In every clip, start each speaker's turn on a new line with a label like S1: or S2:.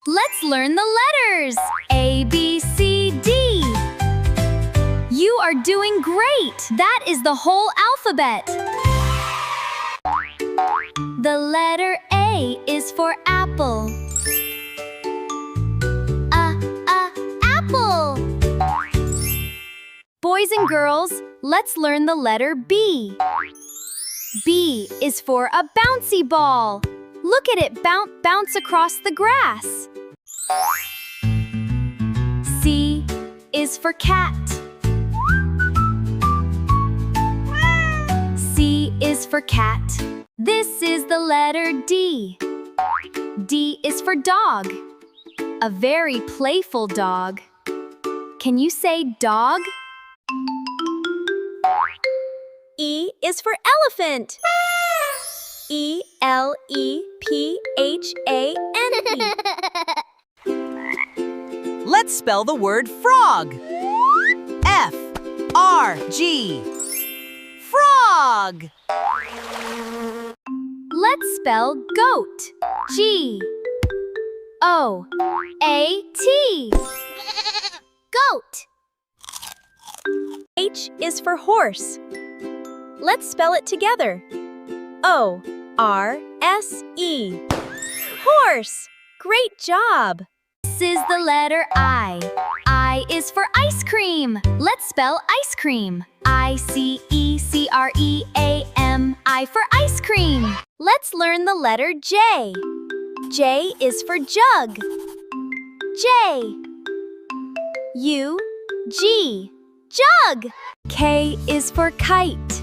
S1: Let's learn the letters. A, B, C, D. You are doing great. That is the whole alphabet. The letter A is for apple. Apple. Boys and girls, let's learn the letter B. B is for a bouncy ball. Look at it bounce across the grass. C is for cat. C is for cat. This is the letter D. D is for dog. A very playful dog. Can you say dog? E is for elephant. E-L-E-P-H-A-N-E.
S2: Let's spell the word frog. F-R-G. Frog.
S1: Let's spell goat. G-O-A-T. Goat. H is for horse. Let's spell it together. O-R-S-E. Horse. Great job. This is the letter I. I is for ice cream. Let's spell ice cream. I-C-E-C-R-E-A-M. I for ice cream. Let's learn the letter J. J is for jug. J. U-G. Jug. K is for kite.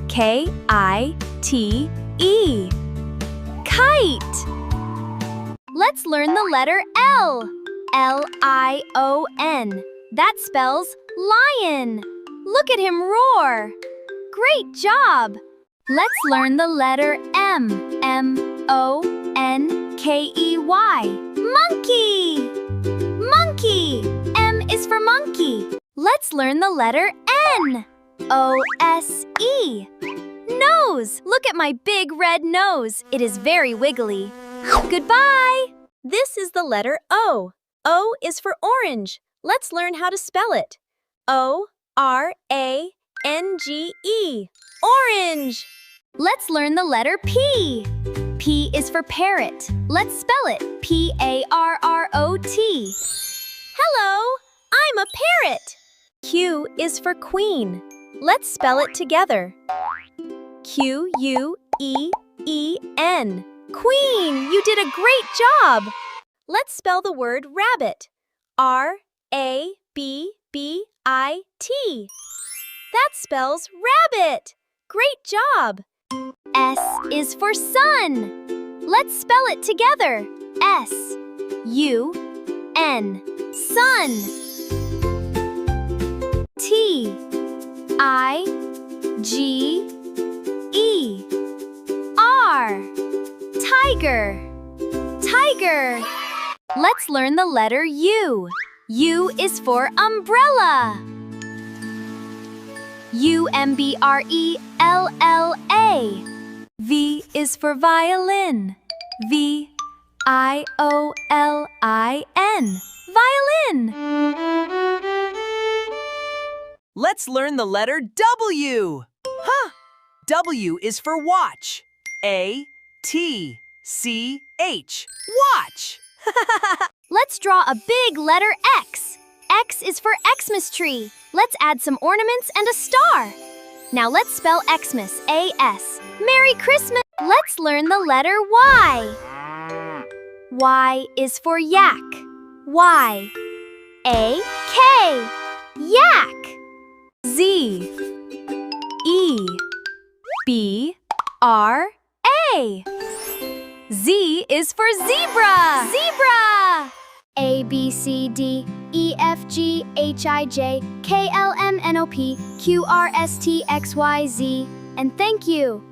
S1: K-I-T-E. Kite. Let's learn the letter L. L-I-O-N. That spells lion. Look at him roar. Great job. Let's learn the letter M. M-O-N-K-E-Y. Monkey. Monkey. M is for monkey. Let's learn the letter N. O-S-E. Nose. Look at my big red nose. It is very wiggly. Goodbye. This is the letter O. O is for orange. Let's learn how to spell it. O-R-A-N-G-E. Orange. Let's learn the letter P. P is for parrot. Let's spell it. P-A-R-R-O-T. Hello, I'm a parrot. Q is for queen. Let's spell it together. Q-U-E-E-N. Queen, you did a great job. Let's spell the word rabbit. R-A-B-B-I-T. That spells rabbit. Great job. S is for sun. Let's spell it together. S-U-N. Sun. T-I-G-E-R. Tiger. Tiger. Let's learn the letter U. U is for umbrella. U-M-B-R-E-L-L-A. V is for violin. V-I-O-L-I-N. Violin.
S2: Let's learn the letter W. W is for watch. A-T-C-H. Watch.
S1: Let's draw a big letter X. X is for Xmas tree. Let's add some ornaments and a star. Now let's spell Xmas. A-S. Merry Christmas. Let's learn the letter Y. Y is for yak. Y. A-K. Yak. Z. E. B. R. A. Z is for zebra. Zebra. A, B, C, D, E, F, G, H, I, J, K, L, M, N, O, P, Q, R, S, T, X, Y, Z. And thank you.